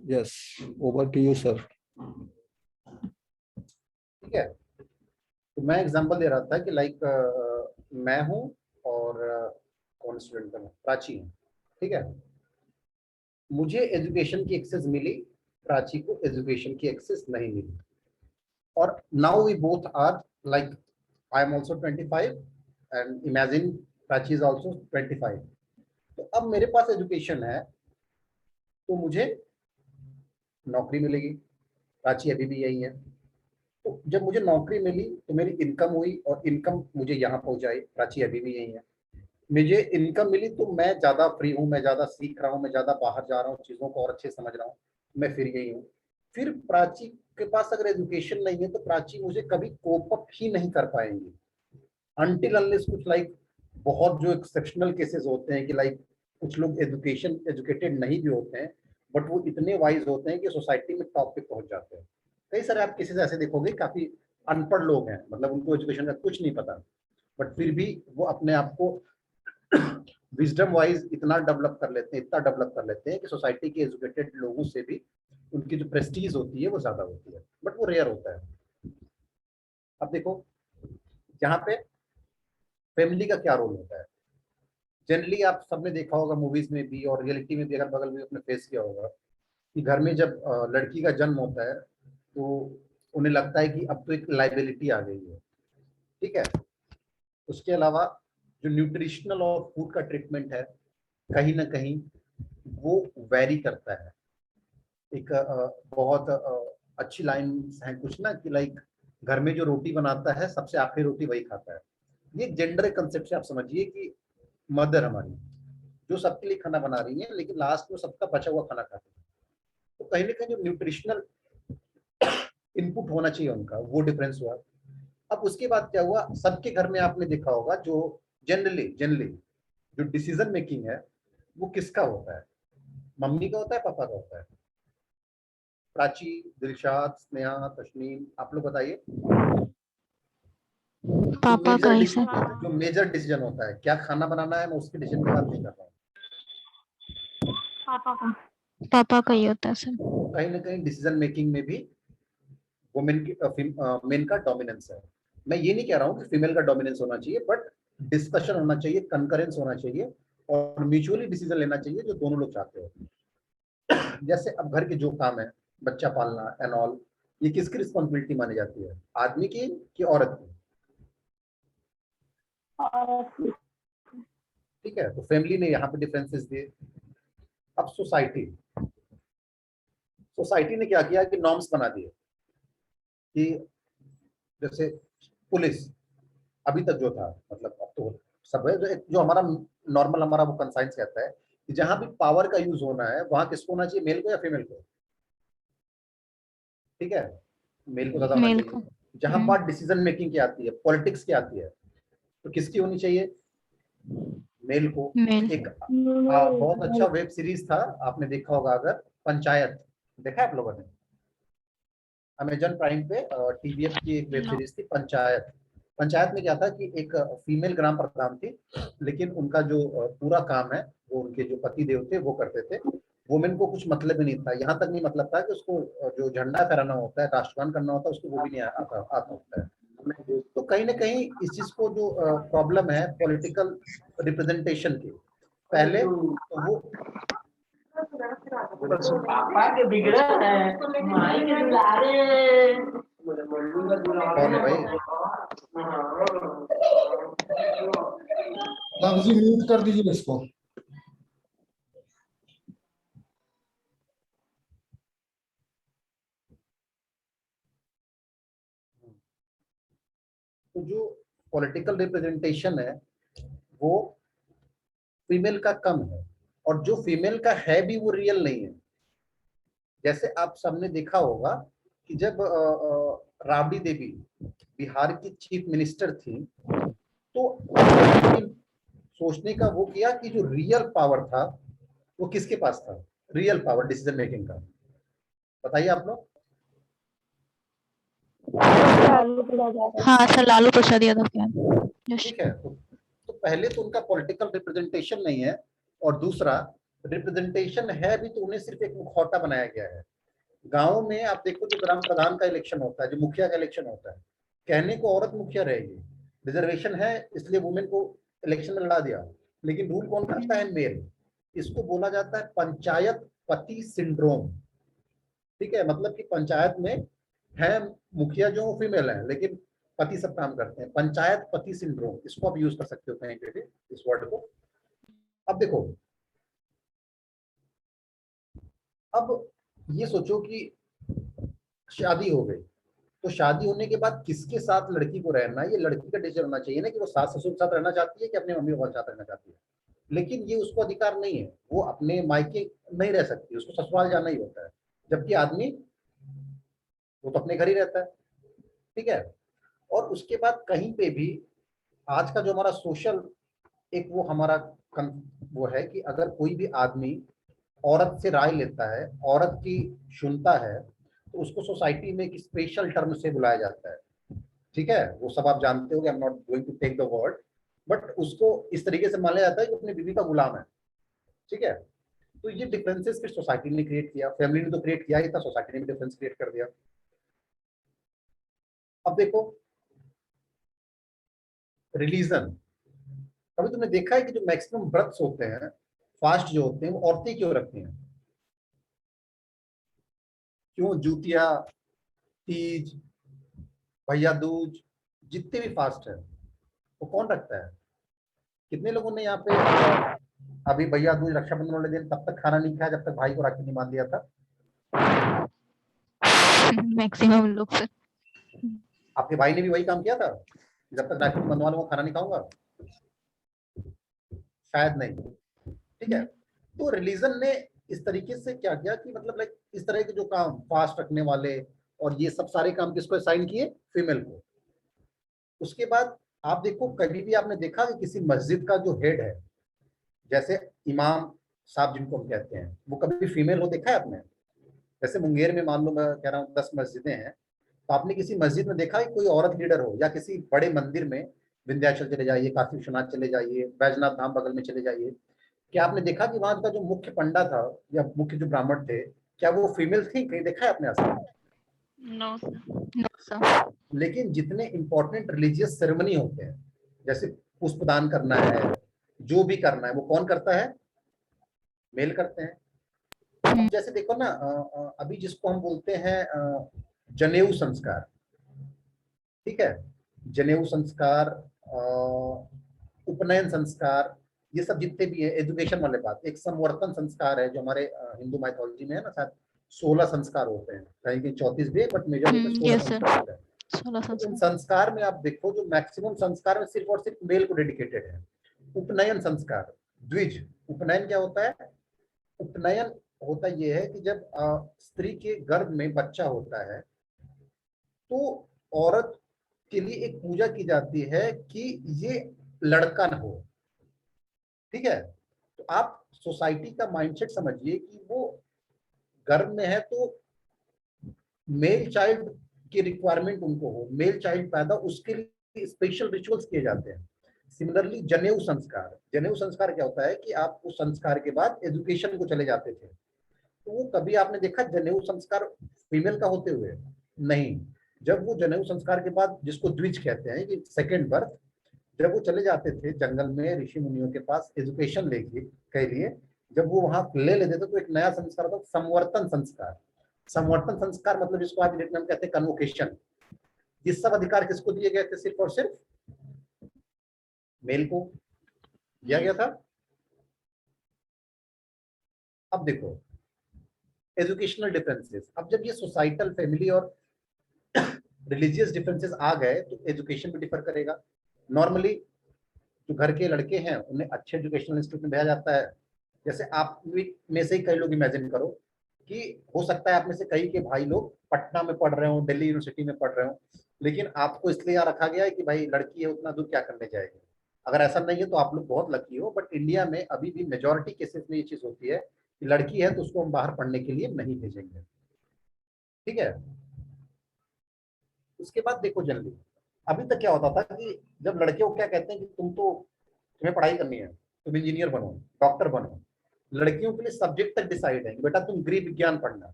Yes, over to you, sir. ठीक है, तो मैं एग्जांपल दे रहा था कि मैं हूं और कौन स्टूडेंट है, प्राची है। ठीक है, मुझे एजुकेशन की एक्सेस मिली, प्राची को एजुकेशन की एक्सेस नहीं मिली। और now we both are like I am also 25 and imagine Prachi is also 25। तो अब मेरे पास एजुकेशन है तो मुझे नौकरी मिलेगी, प्राची अभी भी यही है। तो जब मुझे नौकरी मिली तो मेरी इनकम हुई और इनकम मुझे यहाँ पहुंचाई, प्राची अभी भी यही है। मुझे इनकम मिली तो मैं ज्यादा फ्री हूँ, मैं ज्यादा सीख रहा हूँ, मैं ज्यादा बाहर जा रहा हूँ, चीजों को और अच्छे समझ रहा हूँ, मैं फिर यही हूँ। फिर प्राची के पास अगर एजुकेशन नहीं है तो प्राची मुझे कभी कोप अप ही नहीं कर पाएंगी अनटिल अनलेस कुछ बहुत जो एक्सेप्शनल केसेस होते हैं कि कुछ लोग एजुकेटेड नहीं भी होते हैं बट वो इतने वाइज होते हैं कि सोसाइटी में टॉप पे पहुंच जाते हैं। कई सारे आप केसेस ऐसे देखोगे, काफी अनपढ़ लोग हैं, मतलब उनको एजुकेशन का कुछ नहीं पता, बट फिर भी वो अपने आप को विजडम वाइज इतना डेवलप कर लेते हैं, इतना डेवलप कर लेते हैं कि सोसाइटी के एजुकेटेड लोगों से भी उनकी जो प्रेस्टीज होती है वो ज्यादा होती है, बट वो रेयर होता है। अब देखो, यहाँ पे फैमिली का क्या रोल होता है। जनरली आप सबने देखा होगा मूवीज में भी और रियलिटी में भी, अगर बगल में अपने फेस किया होगा कि घर में जब लड़की का जन्म होता है तो उन्हें लगता है कि अब तो एक लाइबिलिटी आ गई है। ठीक है, उसके अलावा जो न्यूट्रिशनल और फूड का ट्रीटमेंट है कहीं ना कहीं वो वेरी करता है। एक बहुत अच्छी लाइन है कुछ ना कि घर में जो रोटी बनाता है सबसे आखिरी रोटी वही खाता है। ये जेंडर कंसेप्ट से आप समझिए कि मदर हमारी जो सबके लिए खाना बना रही है लेकिन लास्ट में सबका बचा हुआ खाना खाती है। तो कहीं ना कहीं जो न्यूट्रिशनल इनपुट होना चाहिए उनका, वो डिफरेंस हुआ। अब उसके बाद क्या हुआ, सबके घर में आपने देखा होगा जो जनरली जनरली जो डिसीजन मेकिंग है वो किसका होता है, मम्मी का होता है, पापा का होता है। प्राची, दिलशाद, स्नेहा, तशनीम, आप लोग बताइए। पापा का ही सर। जो मेजर डिसीजन होता है क्या खाना बनाना है, मैं उसके डिसीजन की बात नहीं कर रहा हूँ। पापा का ही होता है सर। तो कहीं ना कहीं डिसीजन मेकिंग में भी वुमेन की मेन का डोमिनेंस है। मैं ये नहीं कह रहा हूँ कि फीमेल का डोमिनेंस होना चाहिए, बट डिस्कशन होना चाहिए, कंकरेंस होना चाहिए और म्यूचुअली डिसीजन लेना चाहिए जो दोनों लोग चाहते हो। जैसे अब घर के जो काम है, बच्चा पालना एंड ऑल, ये किसकी रिस्पॉन्सिबिलिटी मानी जाती है, आदमी की कि औरत की? ठीक है, तो फैमिली ने यहाँ पे डिफरेंसेस दिए। अब सोसाइटी सोसाइटी ने क्या किया कि नॉर्म्स बना दिए कि जैसे पुलिस अभी तक जो था, मतलब अब तो सब है, जो हमारा नॉर्मल हमारा वो कंसाइंस कहता है कि जहां भी पावर का यूज होना है वहां किसको होना चाहिए, मेल को या फीमेल को? ठीक है, मेल को ज्यादा होना मेल चाहिए। को। जहां बात डिसीजन मेकिंग की आती है, पॉलिटिक्स की आती है, तो किसकी होनी चाहिए, मेल को। मेल। एक बहुत अच्छा वेब सीरीज था, आपने देखा होगा अगर, पंचायत, देखा है आप लोगों ने? अमेजन प्राइम पे टीवीएफ की एक वेब सीरीज थी पंचायत। पंचायत में क्या था कि एक फीमेल ग्राम प्रधान थी, लेकिन उनका जो पूरा काम है वो उनके जो पति देव थे वो करते थे। वुमेन को कुछ मतलब ही नहीं था, यहाँ तक नहीं मतलब था कि उसको जो झंडा फहराना होता है, राष्ट्रगान करना होता है, उसको वो भी नहीं आता होता है। तो कहीं ना कहीं इस चीज को जो प्रॉब्लम है पॉलिटिकल रिप्रेजेंटेशन की, पहले तो वो पापा के बिगड़े हैं, माई के दुलारे। कौन है भाई? बाबूजी म्यूट कर दीजिए इसको। तो जो पॉलिटिकल रिप्रेजेंटेशन है वो फीमेल का कम है, और जो फीमेल का है भी वो रियल नहीं है। जैसे आप सबने देखा होगा कि जब राबड़ी देवी बिहार की चीफ मिनिस्टर थी तो सोचने का वो किया कि जो रियल पावर था वो किसके पास था, रियल पावर डिसीजन मेकिंग का, बताइए आप लोग। हाँ सर, लालू प्रसाद यादव के। ठीक है, तो पहले तो उनका पॉलिटिकल रिप्रेजेंटेशन नहीं है, और दूसरा रिप्रेजेंटेशन है भी तो उन्हें सिर्फ एक मुखौटा बनाया गया है। गाँव में आप देखो जो ग्राम प्रधान का इलेक्शन होता है, जो मुखिया का इलेक्शन होता है, कहने को औरत मुखिया रहेगी, रिजर्वेशन है इसलिए वुमेन को इलेक्शन में लड़ा दिया, लेकिन रूल कौन करता है? मेल। इसको बोला जाता है पंचायत पति सिंड्रोम। ठीक है, मतलब कि पंचायत में है मुखिया जो फीमेल है, लेकिन पति सब काम करते हैं, पंचायत पति सिंड्रोम, इसको आप यूज कर सकते हो कहीं पे भी इस वर्ड को। अब देखो, अब ये सोचो कि शादी हो गई, तो शादी होने के बाद किसके साथ लड़की को रहना है, ये लड़की का डिसीजन होना चाहिए ना, कि वो सास ससुर के साथ रहना चाहती है कि अपने मम्मी पापा के साथ रहना चाहती है। लेकिन ये उसको अधिकार नहीं है, वो अपने मायके नहीं रह सकती, उसको ससुराल जाना ही होता है। जबकि आदमी वो तो अपने घर ही रहता है। ठीक है, और उसके बाद कहीं पे भी आज का जो हमारा सोशल एक वो हमारा वो है कि अगर कोई भी आदमी औरत से राय लेता है, औरत की सुनता है, तो उसको सोसाइटी में एक स्पेशल टर्म से बुलाया जाता है। ठीक है, वो सब आप जानते हो, I am not going to take the word, but उसको इस तरीके से माना जाता है कि अपनी बीवी का गुलाम है। ठीक है, तो ये डिफरेंसेस फिर सोसाइटी ने क्रिएट किया, फैमिली ने तो क्रिएट किया ही था, सोसाइटी ने भी डिफरेंस क्रिएट कर दिया। अब देखो रिलीजन, कभी तुमने देखा है कि जो मैक्सिमम व्रत्स होते हैं फास्ट जो होते हैं वो औरतें क्यों रखती हैं? क्यों? जूतिया, तीज, भैया दूज, जितने भी फास्ट है वो कौन रखता है? कितने लोगों ने यहाँ पे अभी भैया दूज रक्षाबंधन वाले दिन तब तक खाना नहीं खाया जब तक भाई को राखी नहीं बांध दिया था? मैक्सिमम लोग सर। आपके भाई ने भी वही काम किया था, जब तक राखी नहीं बंधवा लूंगा खाना नहीं खाऊंगा? शायद नहीं। ठीक है, तो रिलीजन ने इस तरीके से क्या किया कि मतलब लाइक इस तरह के जो काम फास्ट रखने वाले और ये सब सारे काम किसको असाइन किए? फीमेल को। उसके बाद आप देखो, कभी भी आपने देखा कि किसी मस्जिद का जो हेड है, जैसे इमाम साहब जिनको हम कहते हैं, वो कभी फीमेल हो देखा है आपने? जैसे मुंगेर में मान लो मैं कह रहा हूँ 10 मस्जिदें हैं, तो आपने किसी मस्जिद में देखा कि कोई औरत लीडर हो? या किसी बड़े मंदिर में, विंध्याचल चले जाइए, काशी विश्वनाथ चले जाइए, बैजनाथ धाम बगल में चले जाइए, क्या आपने देखा कि वहां का जो मुख्य पंडा था या मुख्य जो ब्राह्मण थे, क्या वो फीमेल थी? कहीं देखा है आपने ऐसा? No sir. लेकिन जितने इंपॉर्टेंट रिलीजियस सेरेमनी होते हैं, जैसे पुष्प दान करना है, जो भी करना है, वो कौन करता है? मेल करते हैं। अब जैसे देखो ना, अभी जिसको हम बोलते हैं जनेऊ संस्कार, ठीक है, जनेऊ संस्कार, उपनयन संस्कार, ये सब जितने भी है एजुकेशन वाले बात, एक संवर्तन संस्कार है जो हमारे हिंदू माइथोलॉजी में है ना, शायद 16 संस्कार होते हैं, कहीं कहीं 34 भी है, बट मेजर में 16 यस सर, संस्कार होते हैं। 16 तो इन संस्कार। संस्कार में आप देखो जो मैक्सिमम संस्कार में सिर्फ और सिर्फ मेल को डेडिकेटेड है। उपनयन संस्कार, द्विज, उपनयन क्या होता है? उपनयन होता ये है कि जब स्त्री के गर्भ में बच्चा होता है, तो औरत के लिए एक पूजा की जाती है कि ये लड़का न हो। ठीक है, तो आप सोसाइटी का माइंडसेट समझिए कि वो गर्भ में है तो मेल चाइल्ड की रिक्वायरमेंट उनको हो, मेल चाइल्ड पैदा, उसके लिए स्पेशल रिचुअल्स किए जाते हैं। सिमिलरली जनेऊ संस्कार, जनेऊ संस्कार क्या होता है कि आप उस संस्कार के बाद एजुकेशन को चले जाते थे, तो वो कभी आपने देखा जनेऊ संस्कार फीमेल का होते हुए? नहीं। जब वो जनेऊ संस्कार के बाद, जिसको द्विज कहते हैं कि सेकेंड बर्थ, जब वो चले जाते थे जंगल में ऋषि मुनियों के पास एजुकेशन लेके के लिए, जब वो वहां ले लेते थे तो एक नया संस्कार होता, संवर्तन संस्कार। संवर्तन संस्कार मतलब जिसको आज डेट में हम कहते हैं कन्वोकेशन। ये सब अधिकार किसको दिए गए थे? सिर्फ और सिर्फ मेल को दिया गया था। अब देखो एजुकेशनल डिफरेंसेस, अब जब ये सोसाइटल, फैमिली और रिलीजियस डिफरेंसेस आ गए तो एजुकेशन भी डिफर करेगा। नॉर्मली जो घर के लड़के हैं उन्हें अच्छे एजुकेशनल इंस्टीट्यूट में भेजा जाता है। जैसे आप में से ही कई लोग इमेजिन करो कि हो सकता है आप में से कई के भाई लोग पटना में पढ़ रहे हो, दिल्ली यूनिवर्सिटी में पढ़ रहे हो, लेकिन आपको इसलिए यहाँ रखा गया है कि भाई लड़की है, उतना दूर क्या करने जाएगी। अगर ऐसा नहीं है तो आप लोग बहुत लकी हो, बट इंडिया में अभी भी मेजोरिटी केसेस में ये चीज होती है कि लड़की है तो उसको हम बाहर पढ़ने के लिए नहीं भेजेंगे। ठीक है, उसके बाद देखो जल्दी, अभी तक क्या होता था कि जब लड़के को क्या कहते हैं कि तुम्हें पढ़ाई करनी है, तुम इंजीनियर बनो, डॉक्टर बनो, लड़कियों के लिए सब्जेक्ट तक डिसाइड है कि बेटा तुम गृह विज्ञान पढ़ना,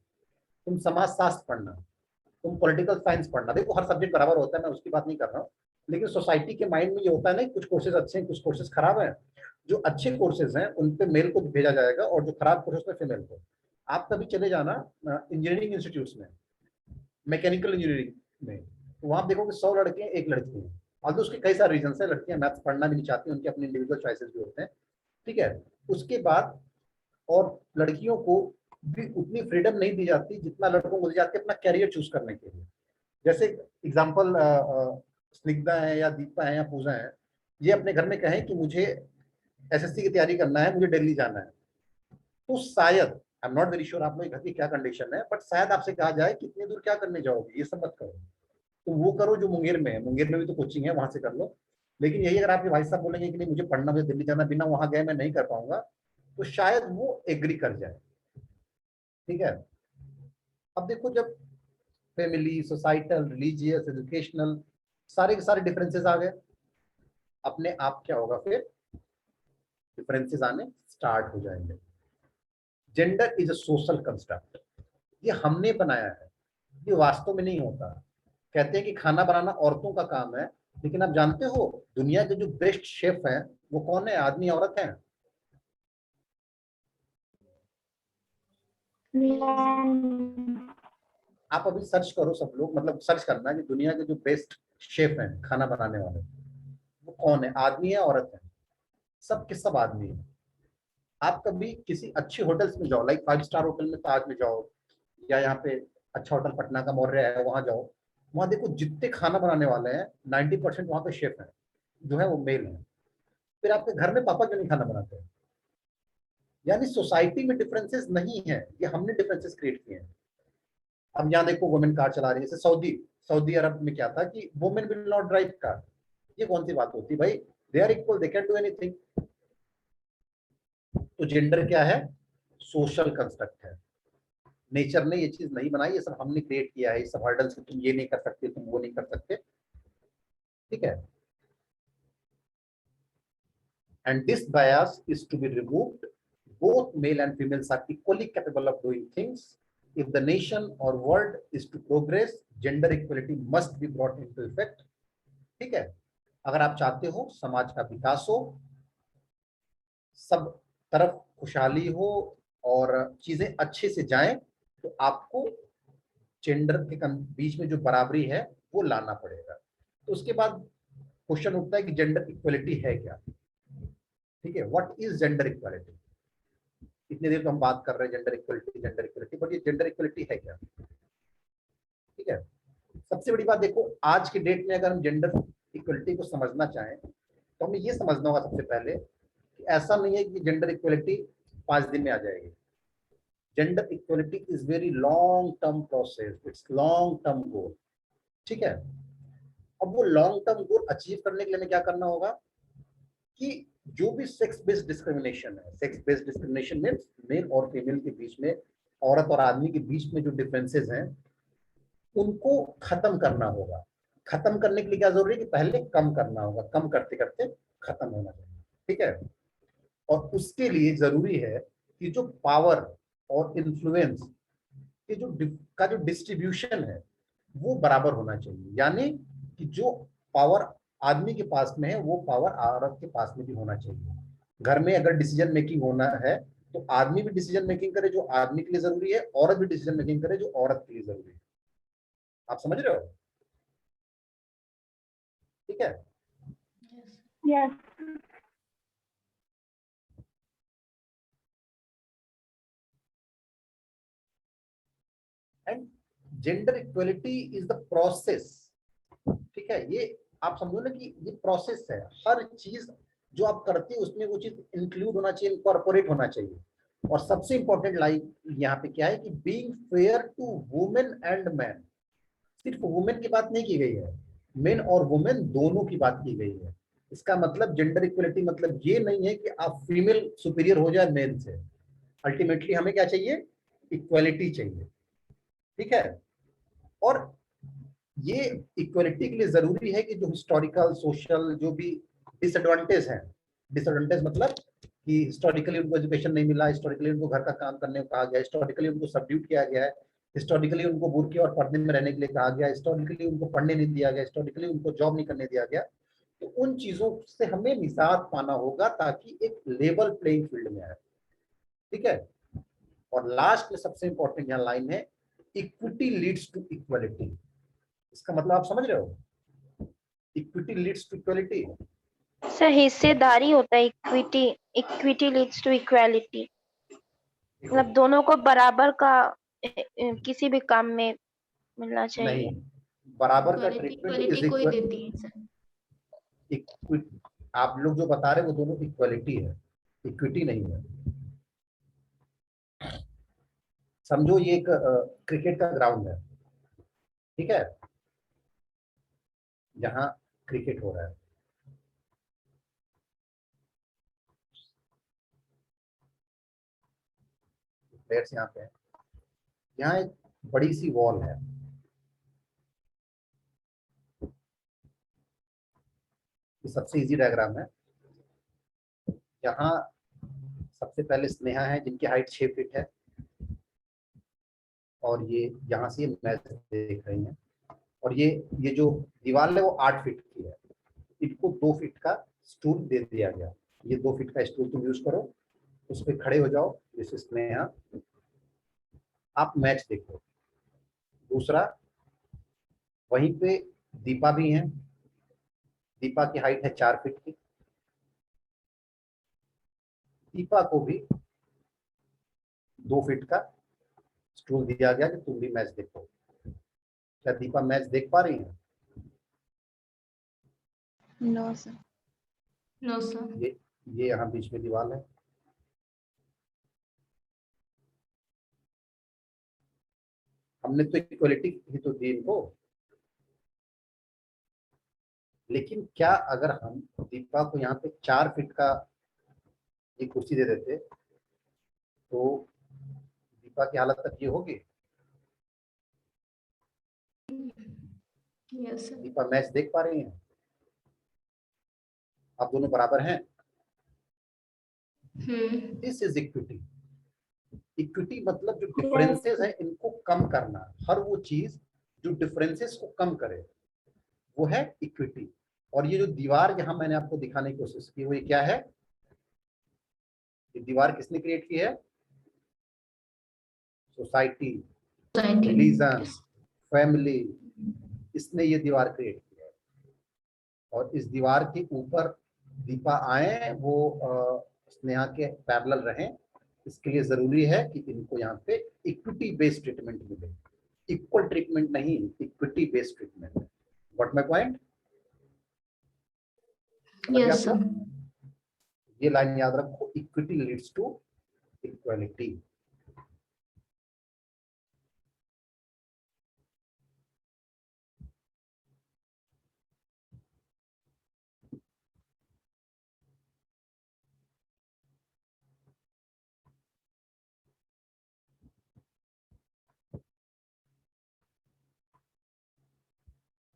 तुम समाजशास्त्र पढ़ना, तुम पॉलिटिकल साइंस पढ़ना। देखो हर सब्जेक्ट बराबर होता है, मैं उसकी बात नहीं कर रहा हूँ, लेकिन सोसाइटी के माइंड में ये होता है ना, कुछ कोर्सेज अच्छे हैं, कुछ कोर्सेज खराब हैं। जो अच्छे कोर्सेज हैं उन पे मेल को भेजा जाएगा और जो खराब कोर्सेज पे फीमेल को। आप कभी चले जाना इंजीनियरिंग इंस्टीट्यूट में, मैकेनिकल इंजीनियरिंग में, तो वहां देखोगे 100 लड़के हैं, 1 लड़की है। और उसके कई सारे रीजन है, लड़कियां मैथ्स पढ़ना भी नहीं चाहती, उनके अपने इंडिविजुअल चॉइसेस भी होते हैं, ठीक है। उसके बाद और लड़कियों को भी उतनी फ्रीडम नहीं दी जाती जितना लड़कों को दी जाती है अपना कैरियर चूज करने के लिए। जैसे एग्जाम्पल स्निग्धा है या दीपा है या पूजा है, ये अपने घर में कहें कि मुझे एसएससी की तैयारी करना है, मुझे दिल्ली जाना है, तो शायद, आई एम नॉट वेरी श्योर आप लोग घर की क्या कंडीशन है, बट शायद आपसे कहा जाए कि इतनी दूर क्या करने जाओगे, ये सब मत करो, तुम वो करो जो मुंगेर में है, मुंगेर में भी तो कोचिंग है, वहां से कर लो। लेकिन यही अगर आपके भाई साहब बोलेंगे कि नहीं मुझे पढ़ना, मुझे दिल्ली जाना, बिना वहां गए मैं नहीं कर पाऊंगा, तो शायद वो एग्री कर जाए, ठीक है। अब देखो जब फैमिली, सोसाइटल, रिलीजियस, एजुकेशनल सारे के सारे डिफरेंसेस आ गए, अपने आप क्या होगा फिर, डिफरेंसेस आने स्टार्ट हो जाएंगे। Gender is a social construct, ये हमने बनाया है, ये वास्तव में नहीं होता। कहते हैं कि खाना बनाना औरतों का काम है, लेकिन आप जानते हो दुनिया के जो बेस्ट शेफ हैं वो कौन है, आदमी औरत है? आप अभी सर्च करो सब लोग, मतलब सर्च करना कि दुनिया के जो बेस्ट शेफ हैं खाना बनाने वाले, वो कौन है, आदमी है औरत है? सब के सब आदमी है। आप कभी किसी अच्छे होटल्स में जाओ, लाइक 5 स्टार होटल में ताज में जाओ, या यहाँ पे अच्छा होटल पटना का मौर्य है वहां जाओ, वहां देखो जितने खाना बनाने वाले हैं 90% वहां पे शेफ हैं, जो है वो मेल है। फिर आपके घर में पापा क्यों नहीं खाना बनाते हैं? यानी सोसाइटी में डिफरेंसेस नहीं है, ये हमने डिफरेंसेस क्रिएट किए हैं। अब यहाँ देखो वुमेन कार चला रही है, जैसे सऊदी सऊदी अरब में क्या था कि women will not drive car. ये कौन सी बात होती है भाई, they are equal, they can do anything. तो जेंडर क्या है, सोशल कंस्ट्रक्ट है, नेचर ने ये चीज नहीं बनाई, ये सब हमने क्रिएट किया है, ये सब हर्डल्स कि तुम ये नहीं कर सकते, तुम वो नहीं कर सकते, ठीक है। And this bias is to be removed, both male and females are equally capable of doing things. If the nation or world is to progress, gender equality must be brought into effect, ठीक है। अगर आप चाहते हो समाज का विकास हो, सब तरफ खुशहाली हो और चीजें अच्छे से जाएं, तो आपको जेंडर के बीच में जो बराबरी है वो लाना पड़ेगा। तो उसके बाद क्वेश्चन उठता है कि जेंडर इक्वलिटी है क्या, ठीक है, व्हाट इज जेंडर इक्वलिटी। इतनी देर तो हम बात कर रहे हैं जेंडर इक्वलिटी, बट ये जेंडर इक्वलिटी है क्या, ठीक है। सबसे बड़ी बात देखो, आज के डेट में अगर हम जेंडर इक्वलिटी को समझना चाहें तो हमें ये समझना होगा सबसे पहले कि ऐसा नहीं है कि जेंडर इक्वलिटी 5 दिन में आ जाएगी। Gender equality is very long term process, it's long term goal, ठीक है। अब वो लॉन्ग टर्म गोल अचीव करने के लिए हमें क्या करना होगा कि जो भी सेक्स बेस्ड डिस्क्रिमिनेशन है, सेक्स बेस्ड डिस्क्रिमिनेशन में मेल और फीमेल के बीच में, औरत और आदमी के बीच में जो डिफरेंसेस हैं उनको खत्म करना होगा। खत्म करने के लिए क्या जरूरी है कि पहले कम करना होगा, कम करते करते खत्म होना चाहिए, ठीक है। और उसके लिए जरूरी है कि जो पावर और इन्फ्लुएंस के जो डिस्ट्रीब्यूशन है वो बराबर होना चाहिए। यानी कि जो पावर आदमी के पास में है वो पावर औरत के पास में भी होना चाहिए। घर में अगर डिसीजन मेकिंग होना है तो आदमी भी डिसीजन मेकिंग करे जो आदमी के लिए जरूरी है, औरत भी डिसीजन मेकिंग करे जो औरत के लिए जरूरी है। आप समझ रहे हो, ठीक है। Yes. And gender equality is the process, ठीक है। ये आप समझो ना कि ये प्रोसेस है, हर चीज जो आप करते हो उसमें वो चीज इंक्लूड होना चाहिए, इनकॉर्पोरेट होना चाहिए। और सबसे इंपॉर्टेंट लाइन यहाँ पे क्या है कि being fair to women and man. सिर्फ वुमेन की बात नहीं की गई है, मेन और वुमेन दोनों की बात की गई है। इसका मतलब जेंडर इक्वलिटी मतलब ये नहीं है कि आप फीमेल सुपीरियर हो जाए मेल से। अल्टीमेटली हमें क्या चाहिए, इक्वलिटी चाहिए, ठीक है। और ये इक्वलिटी के लिए जरूरी है कि जो हिस्टोरिकल सोशल जो भी डिसएडवांटेज हैं डिसएडवांटेज मतलब कि हिस्टोरिकली उनको एजुकेशन नहीं मिला, हिस्टोरिकली उनको घर का काम करने को कहा गया, हिस्टोरिकली उनको सबड्यूट किया गया है, हिस्टोरिकली उनको बुर्के और पर्दे में रहने के लिए कहा गया, हिस्टोरिकली उनको पढ़ने नहीं दिया गया, हिस्टोरिकली उनको जॉब नहीं करने दिया गया। तो उन चीजों से हमें निजात पाना होगा ताकि एक लेवल प्लेइंग फील्ड में आए, ठीक है। और लास्ट में सबसे इंपॉर्टेंट यहाँ लाइन है, इक्विटी लीड्स टू इक्वलिटी। इसका मतलब आप समझ रहे हो, equity leads to equality. Sir हिस्सेदारी होता है equity, equity leads to equality, मतलब दोनों को बराबर का किसी भी काम में मिलना चाहिए। नहीं, बराबर का इक्वालिटी ट्रीटमेंट इक्वालिटी इज कोई देती है सर। इक्विटी। आप लोग जो बता रहे हैं वो दोनों इक्वलिटी है, इक्विटी नहीं है। समझो ये एक क्रिकेट का ग्राउंड है, ठीक है, जहां क्रिकेट हो रहा है। प्लेयर्स यहाँ पे हैं, यहाँ एक बड़ी सी वॉल है, ये सबसे इजी डायग्राम है। यहाँ सबसे पहले स्नेहा है जिनकी हाइट 6 फीट है, और ये यहाँ से मैच देख रही हैं, और ये जो दीवार है वो 8 फीट की है। इनको 2 फीट का स्टूल दे दिया गया, ये 2 फीट का स्टूल तुम यूज करो, उस पर खड़े हो जाओ जैसे स्नेहा, आप मैच देखो। दूसरा, वहीं पे दीपा भी है, दीपा की हाइट है 4 फीट की, दीपा को भी 2 फीट का स्टूल दिया गया कि तुम भी मैच देखो। क्या दीपा मैच देख पा रही है? No sir. No sir. ये यहाँ बीच में दीवार है, हमने तो इक्वलिटी ही तो दी इनको। लेकिन क्या अगर हम दीपा को यहाँ पे 4 फीट का ये कुर्सी दे देते तो दीपा की हालत तक ये होगी? Yes sir. दीपा मैच देख पा रही हैं? आप दोनों बराबर हैं। This is equity. इक्विटी मतलब जो डिफरेंसेस है इनको कम करना, हर वो चीज जो डिफरेंसेस को कम करे वो है इक्विटी। और ये जो दीवार यहाँ मैंने आपको दिखाने की कोशिश की वो ये क्या है? ये दीवार किसने क्रिएट की है? सोसाइटी, रिलीजन, फैमिली, इसने ये दीवार क्रिएट की है। और इस दीवार के ऊपर दीपा आए, वो स्नेहा के पैरेलल रहें, इसके लिए जरूरी है कि इनको यहाँ पे इक्विटी बेस्ड ट्रीटमेंट मिले। इक्वल ट्रीटमेंट नहीं, equity based treatment. What my point? Yes sir. ये लाइन याद रखो, इक्विटी लीड्स टू इक्वालिटी।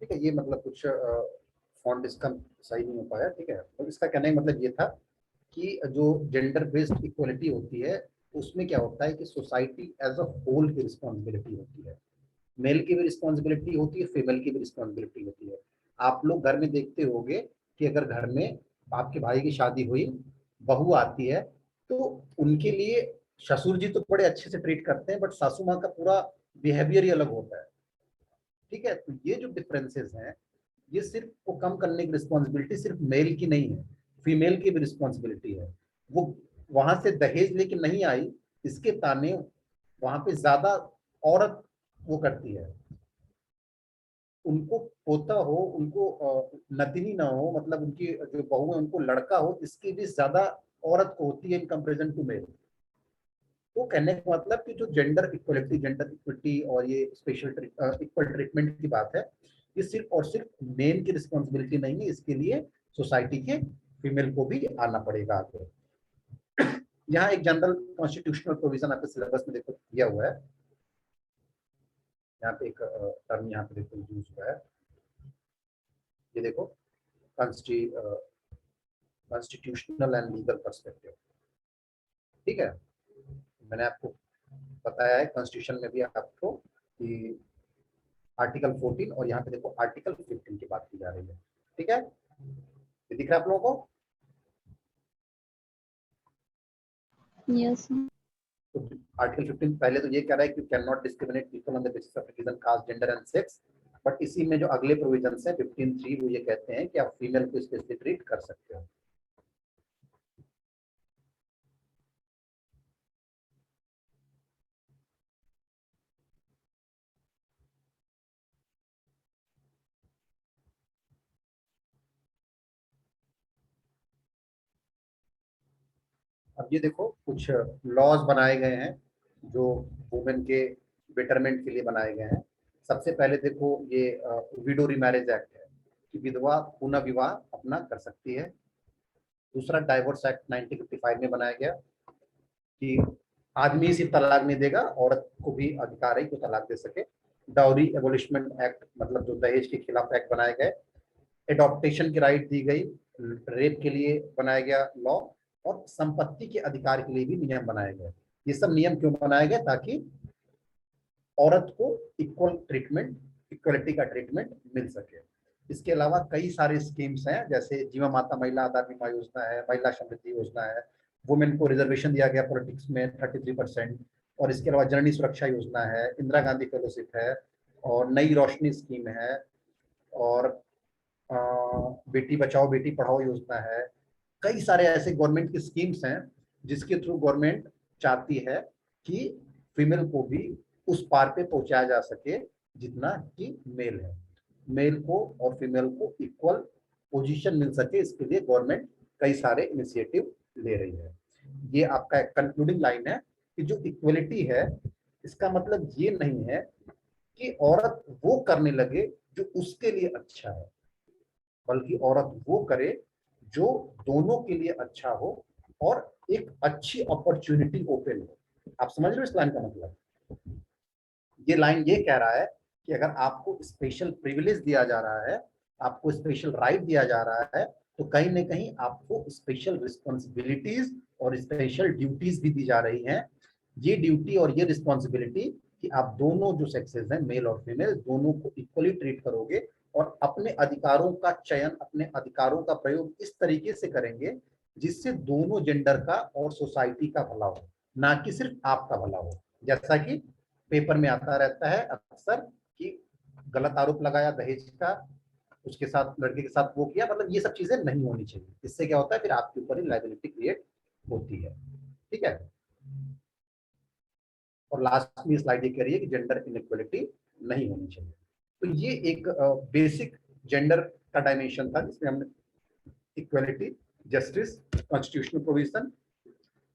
ठीक है, ये मतलब कुछ फॉन्ट इसका सही नहीं हो पाया, ठीक है। तो इसका कहने का मतलब ये था कि जो जेंडर बेस्ड इक्वलिटी होती है उसमें क्या होता है कि सोसाइटी एज अ होल की रिस्पॉन्सिबिलिटी होती है। मेल की भी रिस्पॉन्सिबिलिटी होती है, फीमेल की भी रिस्पॉन्सिबिलिटी होती है। आप लोग घर में देखते होंगे कि अगर घर में आपके भाई की शादी हुई, बहू आती है, तो उनके लिए ससुर जी तो बड़े अच्छे से ट्रीट करते हैं, बट सासू माँ का पूरा बिहेवियर ही अलग होता है, ठीक है। तो ये जो डिफरेंसेस हैं, ये सिर्फ को कम करने की रिस्पॉन्सिबिलिटी सिर्फ मेल की नहीं है, फीमेल की भी रिस्पॉन्सिबिलिटी है। वो वहां से दहेज लेके नहीं आई, इसके ताने वहां पे ज्यादा औरत वो करती है। उनको पोता हो, उनको नतिनी ना हो, मतलब उनकी जो बहू है उनको लड़का हो, इसकी भी ज्यादा औरत को होती है इन कंपेरिजन टू मेल। तो कहने का मतलब कि जो जेंडर इक्वलिटी, जेंडर इक्विटी और ये स्पेशल इक्वल ट्रीटमेंट की बात है, ये सिर्फ और सिर्फ मेन की रिस्पॉन्सिबिलिटी नहीं है, इसके लिए सोसाइटी के फीमेल को भी आना पड़ेगा आगे। यहाँ एक जनरल कॉन्स्टिट्यूशनल प्रोविजन आपके सिलेबस में देखो दिया हुआ है। यहाँ पे एक टर्म यहाँ पे देखो यूज हुआ है, ये देखो कॉन्स्टिट्यूशनल एंड लीगल पर्सपेक्टिव। ठीक है, मैंने आपको बताया है कॉन्स्टिट्यूशन में भी आपको कि आर्टिकल 14 और यहाँ पे देखो आर्टिकल 15 की बात की जा रही है। ठीक है, ये दिख रहा है आप लोगों को? Yes, sir. तो आर्टिकल 15 पहले तो ये कह रहा है कि can not discriminate people on the basis of religion, caste, gender and sex. But इसी में जो अगले प्रोविजन है 15(3) वो ये कहते हैं कि आप फीमेल को स्पेशली ट्रीट कर सकते हो। अब ये देखो कुछ लॉज बनाए गए हैं जो वुमेन के बेटरमेंट के लिए बनाए गए हैं। सबसे पहले देखो ये विडो रीमैरिज एक्ट है कि विधवा पुनः विवाह अपना कर सकती है। दूसरा डाइवोर्स एक्ट 1955 में बनाया गया कि आदमी सिर्फ तलाक नहीं देगा, औरत को भी अधिकार है कि वो तलाक दे सके। डाउरी एबोलिशमेंट एक्ट मतलब जो दहेज के खिलाफ एक्ट बनाए गए। एडॉप्टेशन की राइट दी गई। रेप के लिए बनाया गया लॉ, और संपत्ति के अधिकार के लिए भी नियम बनाए गए। ये सब नियम क्यों बनाए गए? ताकि औरत को इक्वल ट्रीटमेंट, इक्वलिटी का ट्रीटमेंट मिल सके। इसके अलावा कई सारे स्कीम्स हैं, जैसे जीवन माता महिला आधार बीमा योजना है, महिला समृद्धि योजना है, वुमेन को रिजर्वेशन दिया गया पॉलिटिक्स में 33%, और इसके अलावा जननी सुरक्षा योजना है, इंदिरा गांधी फेलोशिप है, और नई रोशनी स्कीम है, और बेटी बचाओ बेटी पढ़ाओ योजना है। कई सारे ऐसे गवर्नमेंट की स्कीम्स हैं जिसके थ्रू गवर्नमेंट चाहती है कि फीमेल को भी उस पार पे पहुंचाया जा सके जितना कि मेल है। मेल को और फीमेल को इक्वल पोजीशन मिल सके, इसके लिए गवर्नमेंट कई सारे इनिशिएटिव ले रही है। ये आपका एक कंक्लूडिंग लाइन है कि जो इक्वलिटी है इसका मतलब ये नहीं है कि औरत वो करने लगे जो उसके लिए अच्छा है, बल्कि औरत वो करे जो दोनों के लिए अच्छा हो और एक अच्छी अपॉर्चुनिटी ओपन हो। आप समझ रहे हो इस लाइन का मतलब? ये लाइन ये कह रहा है कि अगर आपको स्पेशल प्रिविलेज दिया जा रहा है, आपको स्पेशल राइट दिया जा रहा है, तो कहीं ना कहीं आपको स्पेशल रिस्पॉन्सिबिलिटीज और स्पेशल ड्यूटीज भी दी जा रही हैं। ये ड्यूटी और ये रिस्पॉन्सिबिलिटी कि आप दोनों जो सेक्सेस हैं, मेल और फीमेल, दोनों को इक्वली ट्रीट करोगे और अपने अधिकारों का चयन, अपने अधिकारों का प्रयोग इस तरीके से करेंगे जिससे दोनों जेंडर का और सोसाइटी का भला हो, ना कि सिर्फ आपका भला हो। जैसा कि पेपर में आता रहता है अक्सर कि गलत आरोप लगाया दहेज का, उसके साथ लड़के के साथ वो किया, मतलब ये सब चीजें नहीं होनी चाहिए। इससे क्या होता है, फिर आपके ऊपर ही लायबिलिटी क्रिएट होती है। ठीक है, और लास्ट में स्लाइड ये कह रही है कि जेंडर इनइक्वालिटी नहीं होनी चाहिए। तो ये एक बेसिक जेंडर का डायमेंशन था जिसमें हमने इक्वालिटी, जस्टिस, कॉन्स्टिट्यूशनल प्रोविजन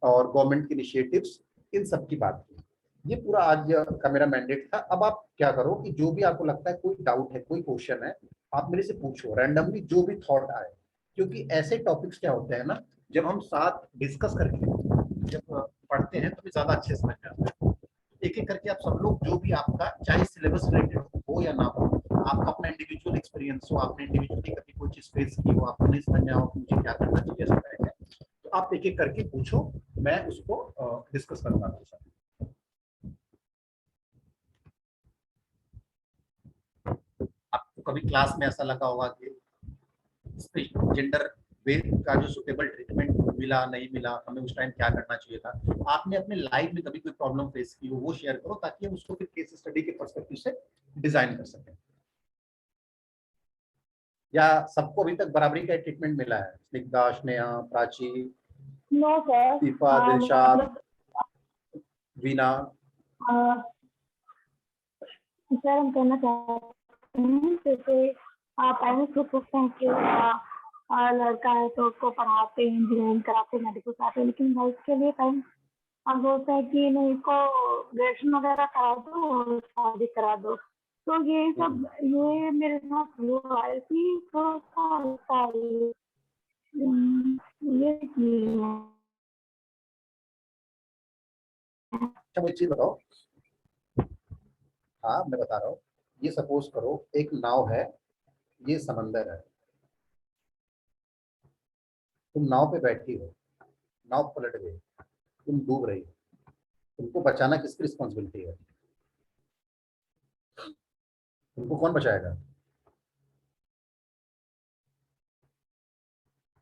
और गवर्नमेंट की इनिशिएटिव्स, इन सब की बात की। ये पूरा आज का मेरा मैंडेट था। अब आप क्या करो कि जो भी आपको लगता है, कोई डाउट है, कोई क्वेश्चन है, आप मेरे से पूछो रैंडमली, जो भी थॉट आए। क्योंकि ऐसे टॉपिक्स क्या होते हैं ना, जब हम साथ डिस्कस करके जब पढ़ते हैं तो भी ज्यादा अच्छे समझ में आता है। एक एक करके आप सब लोग, जो भी आपका चाहे सिलेबस रिलेटेड हो या ना हो, आपका अपना इंडिविजुअल एक्सपीरियंस हो, आपने इंडिविजुअली कभी कोई चीज फेस की हो, आपको नहीं समझ में आओ मुझे क्या करना चाहिए, ऐसा है, तो आप एक एक करके पूछो, मैं उसको डिस्कस करूंगा आपके साथ। आपको कभी क्लास में ऐसा लगा होगा कि जेंडर का जो सुटेबल ट्रीटमेंट मिला नहीं मिला, हमें उस टाइम क्या करना चाहिए था, आपने अपने लाइफ में कभी कोई प्रॉब्लम फेस की हो वो शेयर करो, ताकि हम उसको फिर केस स्टडी के पर्सपेक्टिव से डिजाइन कर सकें। या सबको अभी तक बराबरी का ट्रीटमेंट मिला है? Snigdha, Sneha, Prachi, no sir. Deepa, Dilshad, Veena? Sir हम कहना चाहते हैं जैसे पेरेंट्स को पूछते हैं कि लड़का है तो उसको पढ़ाते हैं, इंजीनियरिंग कराते हैं, मेडिकल कराते हैं, लेकिन गर्ल्स के लिए पेरेंट्स बोलते हैं कि नहीं, इसको ग्रेजुएशन वगैरह करा दो और शादी करा दो। तो ये सब ये मेरे साथ हुआ है कि थोड़ा सा ये अच्छा मुझे चीज बताओ। हाँ मैं बता रहा हूँ, ये सपोज करो एक नाव है, ये समंदर है, तुम नाव पे बैठी हो, नाव पलट गई, तुम डूब रही हो, तुमको बचाना किसकी रिस्पॉन्सिबिलिटी है? तुमको कौन बचाएगा?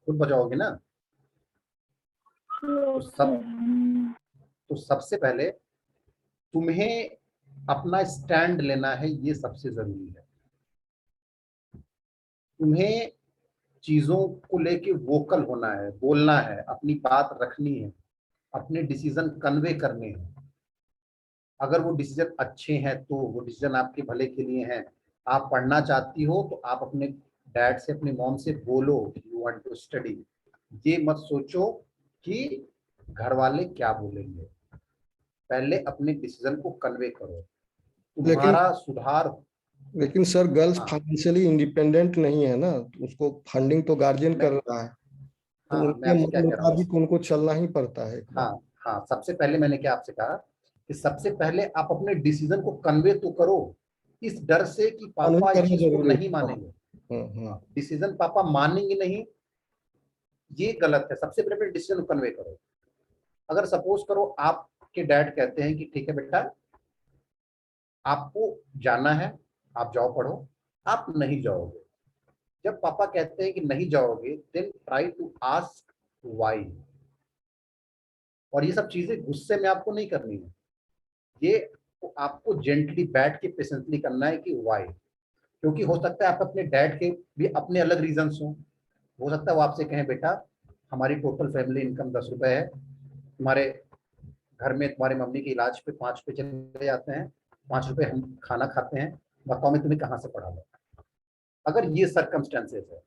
खुद बचाओगे ना। तो सबसे पहले तुम्हें अपना स्टैंड लेना है, ये सबसे जरूरी है। तुम्हें चीजों को लेके वोकल होना है, बोलना है, अपनी बात रखनी है, अपने डिसीजन कन्वे करने हैं। अगर वो डिसीजन अच्छे हैं तो वो डिसीजन आपके भले के लिए हैं। आप पढ़ना चाहती हो तो आप अपने डैड से, अपने मॉम से बोलो यू वांट टू स्टडी। ये मत सोचो कि घर वाले क्या बोलेंगे। पहले अपने डिसीजन को कन्वे करो, तुम्हारा सुधार। लेकिन सर गर्ल्स हाँ। फाइनेंशियली इंडिपेंडेंट नहीं है ना, तो उसको फंडिंग तो गार्जियन कर रहा है, तो हाँ, मैं उनके आपसे मन क्या कह रहा हूँ। मुताबिक उनको चलना ही पड़ता है। हाँ हाँ, सबसे पहले मैंने क्या आपसे कहा कि सबसे पहले आप अपने डिसीजन को कन्वे तो करो, इस डर से कि पापा इस करना चीज को जरूरी नहीं है। मानेंगे। हम्म। डिसीजन पापा मानेंगे नहीं, ये गलत है। सबसे पहले डिसीजन को कन्वे करो। अगर सपोज करो आपके डैड कहते हैं कि ठीक है बेटा, आपको जाना है, आप जाओ पढ़ो, आप नहीं जाओगे। जब पापा कहते हैं कि नहीं जाओगे, then try to ask why. और ये सब चीजें गुस्से में आपको नहीं करनी है, ये आपको जेंटली बैठ के पेशेंटली करना है कि व्हाई। क्योंकि हो सकता है आप अपने डैड के भी अपने अलग रीजंस हो सकता है वो आपसे कहें बेटा हमारी टोटल फैमिली इनकम 10 रुपए है, तुम्हारे घर में तुम्हारे मम्मी के इलाज पे 5 रुपए चले जाते हैं, 5 रुपए हम खाना खाते हैं, बताओ मैं तुम्हें कहाँ से पढ़ा लूं। अगर ये सर्कमस्टेंसेस है,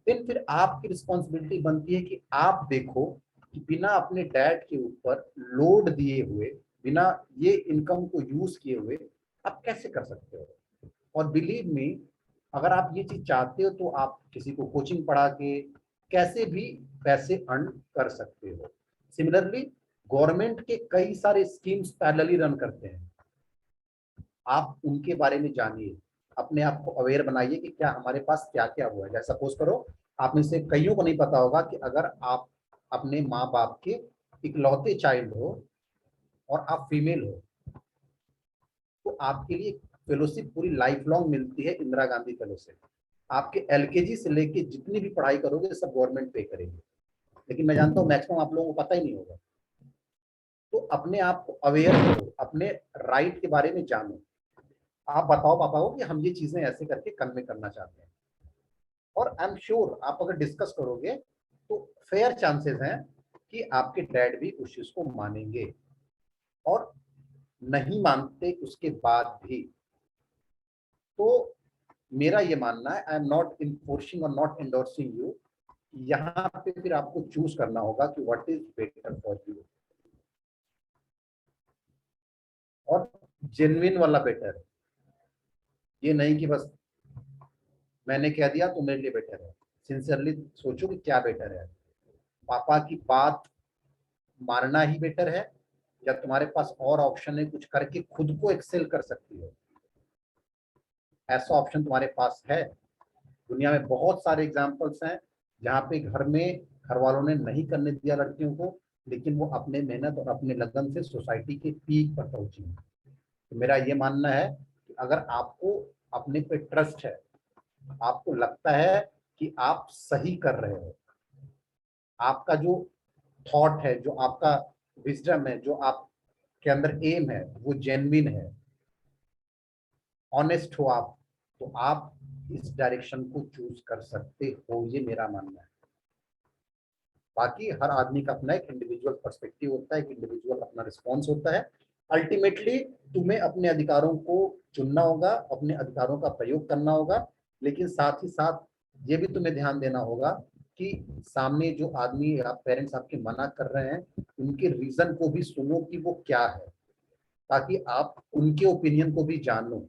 फिर आपकी रिस्पॉन्सिबिलिटी बनती है कि आप देखो कि बिना अपने डैड के ऊपर लोड दिए हुए, बिना ये इनकम को यूज किए हुए आप कैसे कर सकते हो। और बिलीव मी, अगर आप ये चीज चाहते हो तो आप किसी को कोचिंग पढ़ा के कैसे भी पैसे अर्न कर सकते हो। सिमिलरली गवर्नमेंट के कई सारे स्कीम्स पैरेलली रन करते हैं, आप उनके बारे में जानिए, अपने आप को अवेयर बनाइए कि क्या हमारे पास क्या क्या हुआ है। जैसे सपोज करो आप में से कईयों को नहीं पता होगा कि अगर आप अपने माँ बाप के इकलौते चाइल्ड हो और आप फीमेल हो तो आपके लिए फेलोशिप पूरी लाइफ लॉन्ग मिलती है, इंदिरा गांधी फेलोशिप। आपके एलकेजी से लेके जितनी भी पढ़ाई करोगे सब गवर्नमेंट पे करेगी, लेकिन मैं जानता हूँ मैक्सिमम आप लोगों को पता ही नहीं होगा। तो अपने आप को अवेयर करो, अपने राइट के बारे में जानो। आप बताओ पापा को कि हम ये चीजें ऐसे करके कन्वे करना चाहते हैं, और आई एम श्योर आप अगर डिस्कस करोगे तो फेयर चांसेस हैं कि आपके डैड भी उस चीज को मानेंगे। और नहीं मानते उसके बाद भी तो मेरा ये मानना है, आई एम नॉट इन्फोर्सिंग और नॉट एंडोर्सिंग यू, यहाँ पे फिर आपको चूज करना होगा कि what is better for you. और जेन्युइन वाला बेटर, ये नहीं कि बस मैंने कह दिया तो मेरे लिए बेटर है। सिंसियरली सोचो कि क्या बेटर है, पापा की बात मानना ही बेटर है या तुम्हारे पास और ऑप्शन है, कुछ करके खुद को एक्सेल कर सकती हो, ऐसा ऑप्शन तुम्हारे पास है। दुनिया में बहुत सारे एग्जाम्पल्स हैं जहाँ पे घर में घर वालों ने नहीं करने दिया लड़कियों को, लेकिन वो अपने मेहनत और अपने लगन से सोसाइटी के पीक पर पहुंची। तो मेरा ये मानना है कि अगर आपको अपने पे ट्रस्ट है, आपको लगता है कि आप सही कर रहे हो, आपका जो थॉट है, जो आपका विजडम है, जो आपके अंदर एम है वो जेन्युइन है, ऑनेस्ट हो आप, तो आप इस डायरेक्शन को चूज कर सकते हो, ये मेरा मानना है। बाकी हर आदमी का अपना एक इंडिविजुअल पर्सपेक्टिव होता है, एक इंडिविजुअल अपना रिस्पॉन्स होता है। अल्टीमेटली तुम्हें अपने अधिकारों को चुनना होगा, अपने अधिकारों का प्रयोग करना होगा, लेकिन साथ ही साथ ये भी तुम्हें ध्यान देना होगा कि सामने जो आदमी या पेरेंट्स आपके मना कर रहे हैं उनके रीजन को भी सुनो कि वो क्या है, ताकि आप उनके ओपिनियन को भी जानो।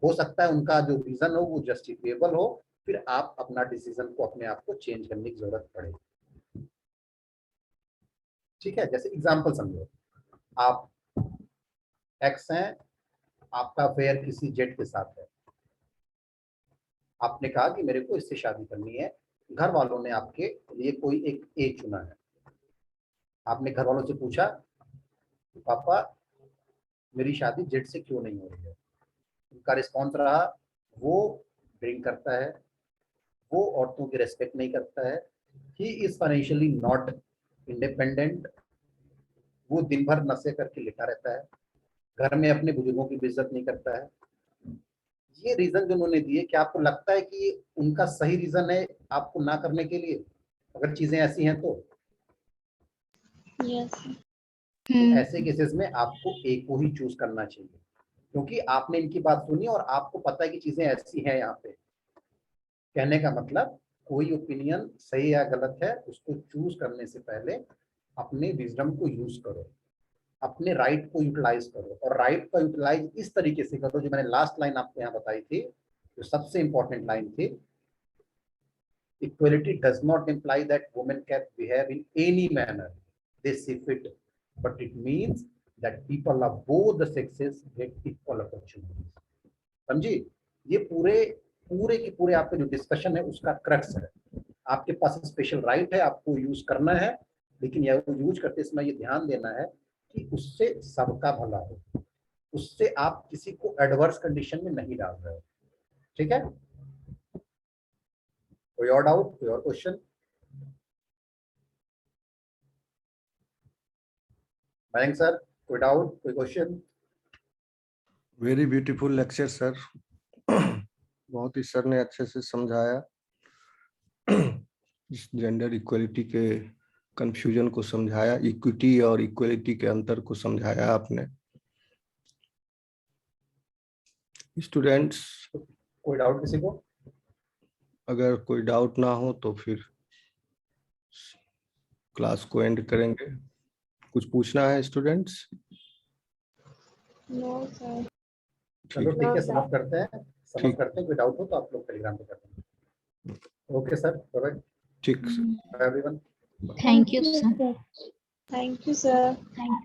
हो सकता है उनका जो रीजन हो वो जस्टिफिएबल हो, फिर आप अपना डिसीजन को अपने आप को चेंज करने की जरूरत पड़े। ठीक है, जैसे एग्जांपल समझो, आप एक्स हैं, आपका अफेयर किसी जेट के साथ है, आपने कहा कि मेरे को इससे शादी करनी है, घर वालों ने आपके लिए कोई एक ए चुना है, आपने घर वालों से पूछा पापा मेरी शादी जेड से क्यों नहीं हो रही है, उनका रिस्पॉन्स रहा वो ड्रिंक करता है, वो औरतों की रेस्पेक्ट नहीं करता है, he is financially not independent, वो दिन भर नशे करके लेटा रहता है, घर में अपने बुजुर्गों की इज्जत नहीं करता है। ये रीजन जो उन्होंने दिए, क्या आपको लगता है कि उनका सही रीजन है आपको ना करने के लिए, अगर चीजें ऐसी हैं तो? यस ऐसे केसेस में आपको एक को ही चूज करना चाहिए, क्योंकि आपने इनकी बात सुनी और आपको पता है कि चीजें ऐसी हैं। यहाँ पे कहने का मतलब कोई ओपिनियन सही या गलत है, उसको चूज करने से पहले अपने विजडम को यूज करो, अपने राइट को यूटिलाइज करो, और राइट का यूटिलाइज इस तरीके से करो जो मैंने लास्ट लाइन आपको यहाँ बताई थी, जो सबसे इंपॉर्टेंट लाइन थी, equality does not imply that women can behave in any manner they see fit, but it means that people of both the sexes get equal opportunities. समझी? ये पूरे के पूरे आपका जो डिस्कशन है उसका क्रक्स है। आपके पास स्पेशल राइट है, आपको यूज करना है, लेकिन यह यूज करते समय ये ध्यान देना है कि उससे सबका भला हो, उससे आप किसी को एडवर्स कंडीशन में नहीं डाल रहे हो। ठीक है? कोई और डाउट, कोई और क्वेश्चन? मयंक सर, कोई डाउट, कोई question? Very beautiful lecture sir, बहुत ही सर ने अच्छे से समझाया, इस जेंडर इक्वलिटी के कंफ्यूजन को समझाया, इक्विटी और इक्वलिटी के अंतर को समझाया आपने। स्टूडेंट्स, कोई डाउट किसी को? अगर कोई डाउट ना हो तो फिर क्लास को एंड करेंगे। कुछ पूछना है स्टूडेंट्स? नो सर चलो ठीक है, No, समझ करते हैं, ठीक। कोई डाउट हो तो आप लोग टेलीग्राम पे कर देंगे। ओके सर, बाय ठीक sir. Bye everyone. Thank you sir sir. Thank you sir thank